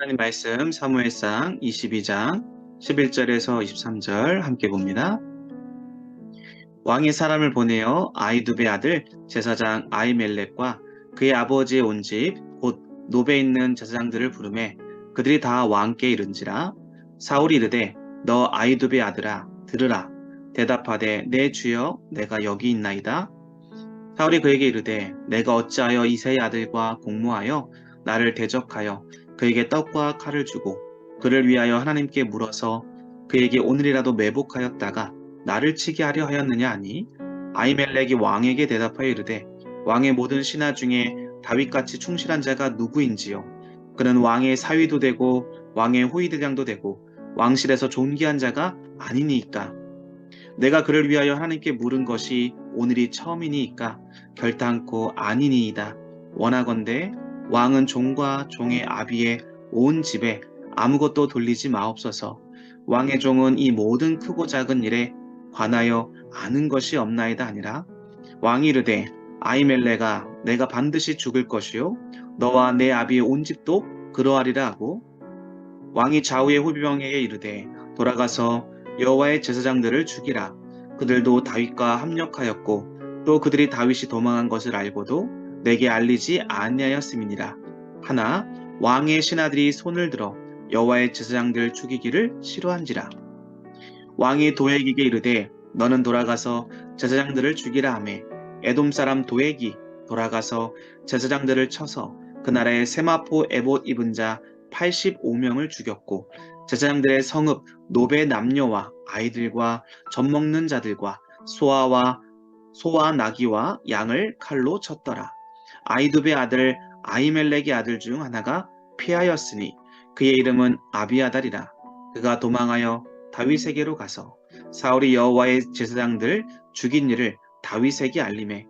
하나님 말씀 사무엘상 22장 11절에서 23절 함께 봅니다. 왕이 사람을 보내어 아히두베 아들 제사장 아히멜렉과 그의 아버지의 온 집 곧 노베에 있는 제사장들을 부르매 그들이 다 왕께 이른지라. 사울이 이르되 너 아히두베 아들아 들으라. 대답하되 내 주여 내가 여기 있나이다. 사울이 그에게 이르되 내가 어찌하여 이새의 아들과 공모하여 나를 대적하여 그에게 떡과 칼을 주고 그를 위하여 하나님께 물어서 그에게 오늘이라도 매복하였다가 나를 치게 하려 하였느냐 하니. 아히멜렉이 왕에게 대답하여 이르되 왕의 모든 신하 중에 다윗같이 충실한 자가 누구인지요. 그는 왕의 사위도 되고 왕의 호위대장도 되고 왕실에서 존귀한 자가 아니니이까. 내가 그를 위하여 하나님께 물은 것이 오늘이 처음이니이까 결탄코 아니니이다. 원하건대 왕은 종과 종의 아비의 온 집에 아무것도 돌리지 마옵소서. 왕의 종은 이 모든 크고 작은 일에 관하여 아는 것이 없나이다 하니라. 왕이 이르되 아히멜렉아 내가 반드시 죽을 것이요 너와 내 아비의 온 집도 그러하리라 하고, 왕이 좌우의 호비병에게 이르되 돌아가서 여호와의 제사장들을 죽이라. 그들도 다윗과 합력하였고 또 그들이 다윗이 도망한 것을 알고도 내게 알리지 아니하였음이니라. 하나 왕의 신하들이 손을 들어 여호와의 제사장들 죽이기를 싫어한지라. 왕이 도액에게 이르되 너는 돌아가서 제사장들을 죽이라 하매 에돔 사람 도액이 돌아가서 제사장들을 쳐서 그 나라의 세마포 에봇 입은 자 85명을 죽였고 제사장들의 성읍 노베 남녀와 아이들과 젖 먹는 자들과 소와 나귀와 양을 칼로 쳤더라. 아히두베 아들 아히멜렉의 아들 중 하나가 피하였으니 그의 이름은 아비아달이라. 그가 도망하여 다윗에게로 가서 사울이 여호와의 제사장들 죽인 일을 다윗에게 알림해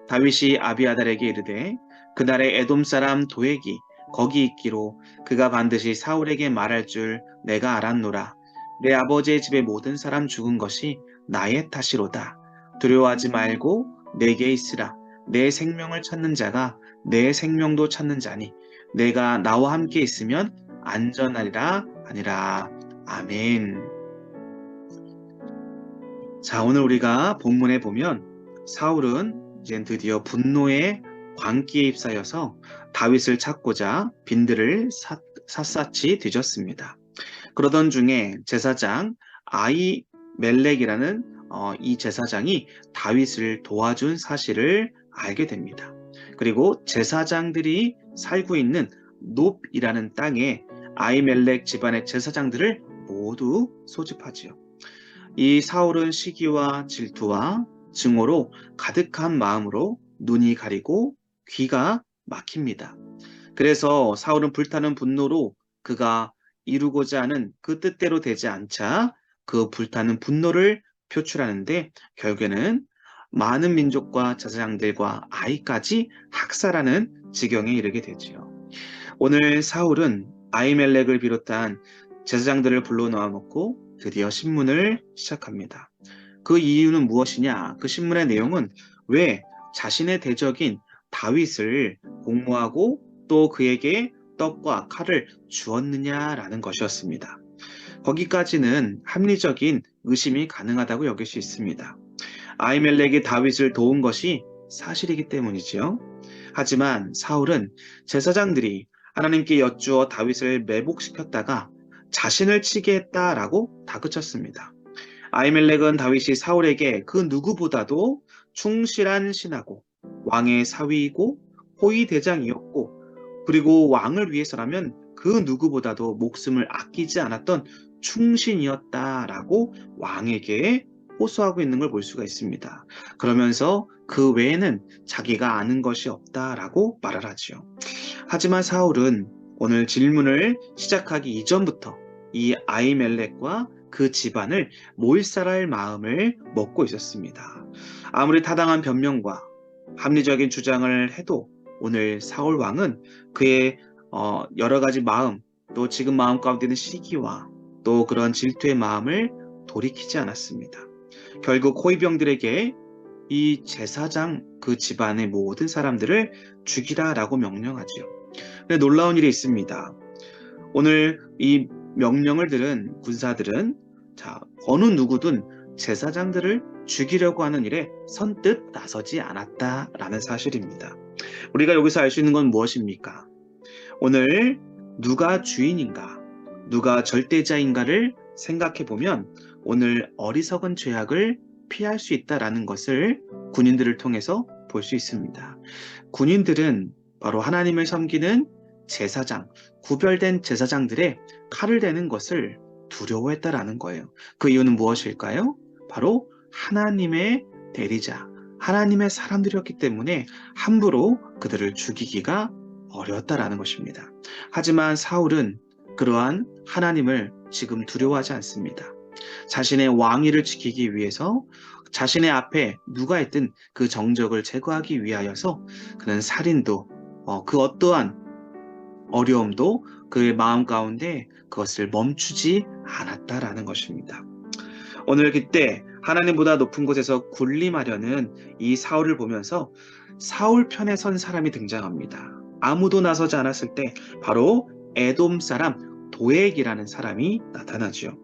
다윗이 아비아달에게 이르되 그날에 에돔 사람 도액이 거기 있기로 그가 반드시 사울에게 말할 줄 내가 알았노라. 내 아버지의 집의 모든 사람 죽은 것이 나의 탓이로다. 두려워하지 말고 내게 있으라. 내 생명을 찾는 자가 내 생명도 찾는 자니 내가 나와 함께 있으면 안전하리라 하니라. 아멘. 자, 오늘 우리가 본문에 보면 사울은 이제 드디어 분노의 광기에 휩싸여서 다윗을 찾고자 빈들을 샅샅이 뒤졌습니다. 그러던 중에 제사장 아히멜렉이라는 이 제사장이 다윗을 도와준 사실을 알게 됩니다. 그리고 제사장들이 살고 있는 놉이라는 땅에 아히멜렉 집안의 제사장들을 모두 소집하지요. 이 사울은 시기와 질투와 증오로 가득한 마음으로 눈이 가리고 귀가 막힙니다. 그래서 사울은 불타는 분노로 그가 이루고자 하는 그 뜻대로 되지 않자 그 불타는 분노를 표출하는데 결국에는 많은 민족과 제사장들과 아이까지 학살하는 지경에 이르게 되지요. 오늘 사울은 아히멜렉을 비롯한 제사장들을 불러 놓고 드디어 신문을 시작합니다. 그 이유는 무엇이냐? 그 신문의 내용은 왜 자신의 대적인 다윗을 공모하고 또 그에게 떡과 칼을 주었느냐라는 것이었습니다. 거기까지는 합리적인 의심이 가능하다고 여길 수 있습니다. 아히멜렉이 다윗을 도운 것이 사실이기 때문이지요. 하지만 사울은 제사장들이 하나님께 여쭈어 다윗을 매복시켰다가 자신을 치게 했다라고 다그쳤습니다. 아히멜렉은 다윗이 사울에게 그 누구보다도 충실한 신하고 왕의 사위이고 호위 대장이었고 그리고 왕을 위해서라면 그 누구보다도 목숨을 아끼지 않았던 충신이었다라고 왕에게 호소하고 있는 걸 볼 수가 있습니다. 그러면서 그 외에는 자기가 아는 것이 없다라고 말을 하지요. 하지만 사울은 오늘 질문을 시작하기 이전부터 이 아히멜렉과 그 집안을 몰살할 마음을 먹고 있었습니다. 아무리 타당한 변명과 합리적인 주장을 해도 오늘 사울 왕은 그의 여러 가지 마음, 또 지금 마음 가운데 있는 시기와 또 그런 질투의 마음을 돌이키지 않았습니다. 결국 호위병들에게 이 제사장 그 집안의 모든 사람들을 죽이라라고 명령하지요. 근데 놀라운 일이 있습니다. 오늘 이 명령을 들은 군사들은 자, 어느 누구든 제사장들을 죽이려고 하는 일에 선뜻 나서지 않았다라는 사실입니다. 우리가 여기서 알 수 있는 건 무엇입니까? 오늘 누가 주인인가, 누가 절대자인가를 생각해 보면 오늘 어리석은 죄악을 피할 수 있다라는 것을 군인들을 통해서 볼 수 있습니다. 군인들은 바로 하나님을 섬기는 제사장, 구별된 제사장들의 칼을 대는 것을 두려워했다라는 거예요. 그 이유는 무엇일까요? 바로 하나님의 대리자, 하나님의 사람들이었기 때문에 함부로 그들을 죽이기가 어려웠다라는 것입니다. 하지만 사울은 그러한 하나님을 지금 두려워하지 않습니다. 자신의 왕위를 지키기 위해서 자신의 앞에 누가 있든 그 정적을 제거하기 위하여서 그는 살인도 그 어떠한 어려움도 그의 마음 가운데 그것을 멈추지 않았다라는 것입니다. 오늘 그때 하나님보다 높은 곳에서 군림하려는 이 사울을 보면서 사울 편에 선 사람이 등장합니다. 아무도 나서지 않았을 때 바로 에돔 사람 도액이라는 사람이 나타나죠.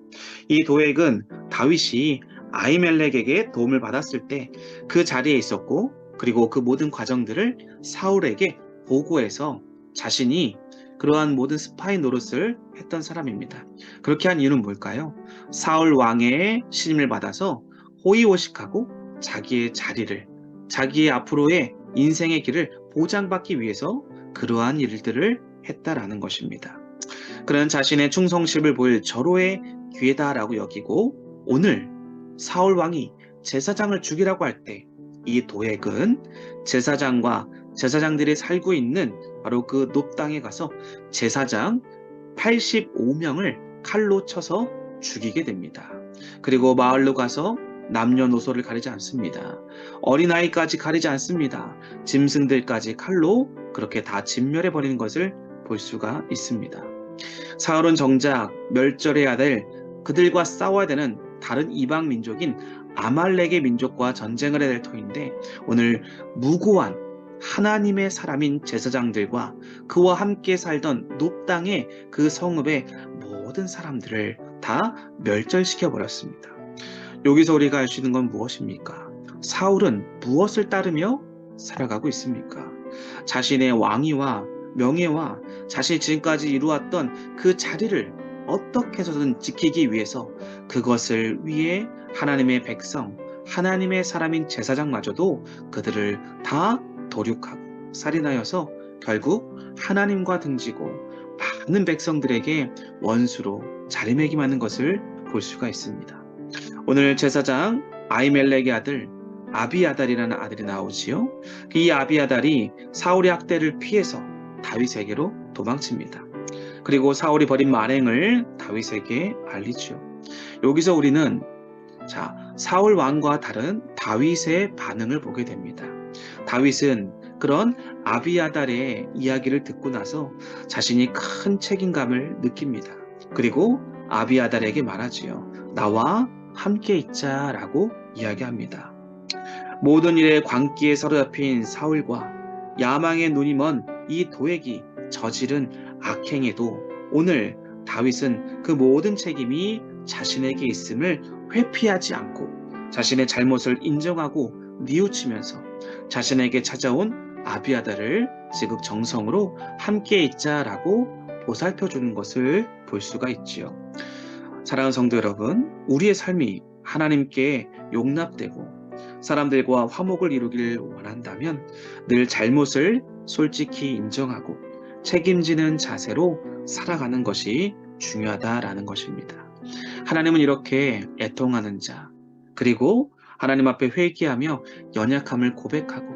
이 도액은 다윗이 아히멜렉에게 도움을 받았을 때 그 자리에 있었고, 그리고 그 모든 과정들을 사울에게 보고해서 자신이 그러한 모든 스파이 노릇을 했던 사람입니다. 그렇게 한 이유는 뭘까요? 사울 왕의 신임을 받아서 호의호식하고 자기의 자리를, 자기의 앞으로의 인생의 길을 보장받기 위해서 그러한 일들을 했다라는 것입니다. 그는 자신의 충성심을 보일 절호의 기회다라고 여기고, 오늘 사울 왕이 제사장을 죽이라고 할 때 이 도액은 제사장과 제사장들이 살고 있는 바로 그 높당에 가서 제사장 85명을 칼로 쳐서 죽이게 됩니다. 그리고 마을로 가서 남녀노소를 가리지 않습니다. 어린아이까지 가리지 않습니다. 짐승들까지 칼로 그렇게 다 진멸해 버리는 것을 볼 수가 있습니다. 사울은 정작 멸절해야 될, 그들과 싸워야 되는 다른 이방 민족인 아말렉의 민족과 전쟁을 해야 될 터인데, 오늘 무고한 하나님의 사람인 제사장들과 그와 함께 살던 높당의 그 성읍의 모든 사람들을 다 멸절시켜 버렸습니다. 여기서 우리가 알 수 있는 건 무엇입니까? 사울은 무엇을 따르며 살아가고 있습니까? 자신의 왕위와 명예와 자신이 지금까지 이루었던 그 자리를 어떻게 해서든 지키기 위해서 그것을 위해 하나님의 백성, 하나님의 사람인 제사장마저도 그들을 다 도륙하고 살인하여서 결국 하나님과 등지고 많은 백성들에게 원수로 자리매김하는 것을 볼 수가 있습니다. 오늘 제사장 아히멜렉의 아들 아비아달이라는 아들이 나오지요. 이 아비아달이 사울의 학대를 피해서 다윗에게로 도망칩니다. 그리고 사울이 벌인 만행을 다윗에게 알리죠. 여기서 우리는 사울 왕과 다른 다윗의 반응을 보게 됩니다. 다윗은 그런 아비아달의 이야기를 듣고 나서 자신이 큰 책임감을 느낍니다. 그리고 아비아달에게 말하지요. 나와 함께 있자라고 이야기합니다. 모든 일에 광기에 사로잡힌 사울과 야망의 눈이 먼 이 도액이 저지른 악행에도 오늘 다윗은 그 모든 책임이 자신에게 있음을 회피하지 않고 자신의 잘못을 인정하고 뉘우치면서 자신에게 찾아온 아비아달을 지극정성으로 함께 있자라고 보살펴주는 것을 볼 수가 있지요. 사랑하는 성도 여러분, 우리의 삶이 하나님께 용납되고 사람들과 화목을 이루길 원한다면 늘 잘못을 솔직히 인정하고 책임지는 자세로 살아가는 것이 중요하다라는 것입니다. 하나님은 이렇게 애통하는 자, 그리고 하나님 앞에 회개하며 연약함을 고백하고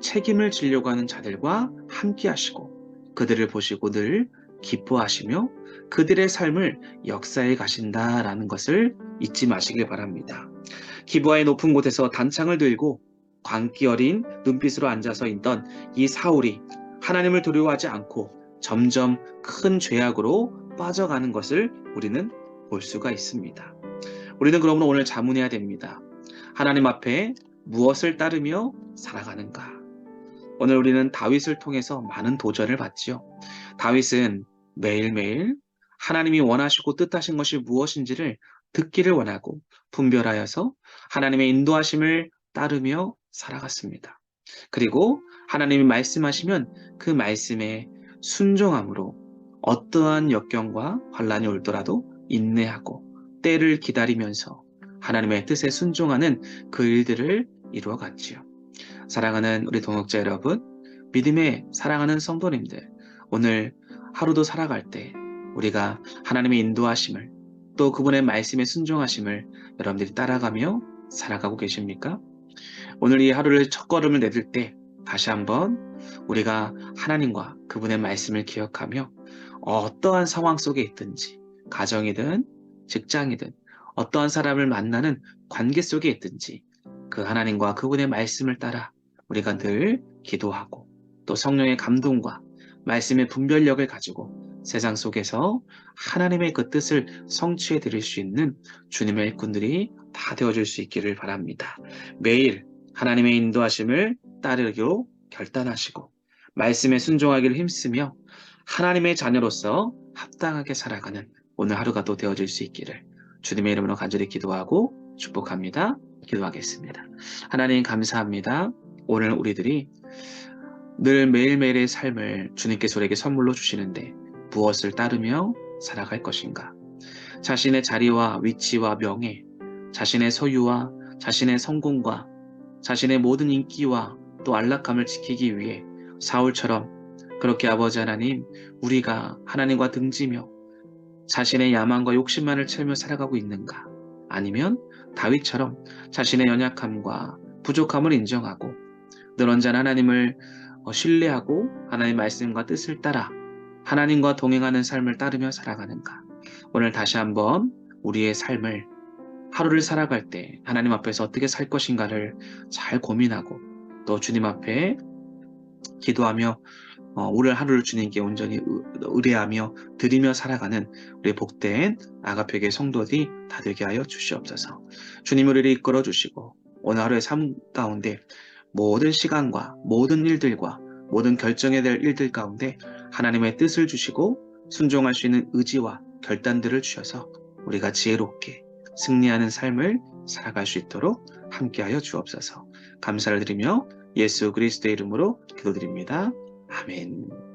책임을 지려고 하는 자들과 함께 하시고 그들을 보시고 늘 기뻐하시며 그들의 삶을 역사해 가신다라는 것을 잊지 마시길 바랍니다. 기브아의 높은 곳에서 단창을 들고 광기 어린 눈빛으로 앉아서 있던 이 사울이 하나님을 두려워하지 않고 점점 큰 죄악으로 빠져가는 것을 우리는 볼 수가 있습니다. 우리는 그러므로 오늘 자문해야 됩니다. 하나님 앞에 무엇을 따르며 살아가는가? 오늘 우리는 다윗을 통해서 많은 도전을 받지요. 다윗은 매일매일 하나님이 원하시고 뜻하신 것이 무엇인지를 듣기를 원하고 분별하여서 하나님의 인도하심을 따르며 살아갔습니다. 그리고 하나님이 말씀하시면 그 말씀에 순종함으로 어떠한 역경과 환란이 올더라도 인내하고 때를 기다리면서 하나님의 뜻에 순종하는 그 일들을 이루어갔지요. 사랑하는 우리 동역자 여러분, 믿음의 사랑하는 성도님들, 오늘 하루도 살아갈 때 우리가 하나님의 인도하심을 또 그분의 말씀에 순종하심을 여러분들이 따라가며 살아가고 계십니까? 오늘 이 하루를 첫걸음을 내딜 때 다시 한번 우리가 하나님과 그분의 말씀을 기억하며 어떠한 상황 속에 있든지 가정이든 직장이든 어떠한 사람을 만나는 관계 속에 있든지 그 하나님과 그분의 말씀을 따라 우리가 늘 기도하고 또 성령의 감동과 말씀의 분별력을 가지고 세상 속에서 하나님의 그 뜻을 성취해 드릴 수 있는 주님의 일꾼들이 다 되어줄 수 있기를 바랍니다. 매일 하나님의 인도하심을 따르기로 결단하시고 말씀에 순종하기를 힘쓰며 하나님의 자녀로서 합당하게 살아가는 오늘 하루가 또 되어질 수 있기를 주님의 이름으로 간절히 기도하고 축복합니다. 기도하겠습니다. 하나님 감사합니다. 오늘 우리들이 늘 매일매일의 삶을 주님께서 우리에게 선물로 주시는데 무엇을 따르며 살아갈 것인가? 자신의 자리와 위치와 명예, 자신의 소유와 자신의 성공과 자신의 모든 인기와 또 안락함을 지키기 위해 사울처럼 그렇게 아버지 하나님, 우리가 하나님과 등지며 자신의 야망과 욕심만을 채우며 살아가고 있는가? 아니면 다윗처럼 자신의 연약함과 부족함을 인정하고 늘 언제나 하나님을 신뢰하고 하나님의 말씀과 뜻을 따라 하나님과 동행하는 삶을 따르며 살아가는가? 오늘 다시 한번 우리의 삶을 하루를 살아갈 때 하나님 앞에서 어떻게 살 것인가를 잘 고민하고 또 주님 앞에 기도하며 오늘 하루를 주님께 온전히 의뢰하며 드리며 살아가는 우리 복된 아가페계 성도들이 다 되게 하여 주시옵소서. 주님 우리를 이끌어 주시고 오늘 하루의 삶 가운데 모든 시간과 모든 일들과 모든 결정해야 될 일들 가운데 하나님의 뜻을 주시고 순종할 수 있는 의지와 결단들을 주셔서 우리가 지혜롭게 승리하는 삶을 살아갈 수 있도록 함께하여 주옵소서. 감사를 드리며 예수 그리스도의 이름으로 기도드립니다. 아멘.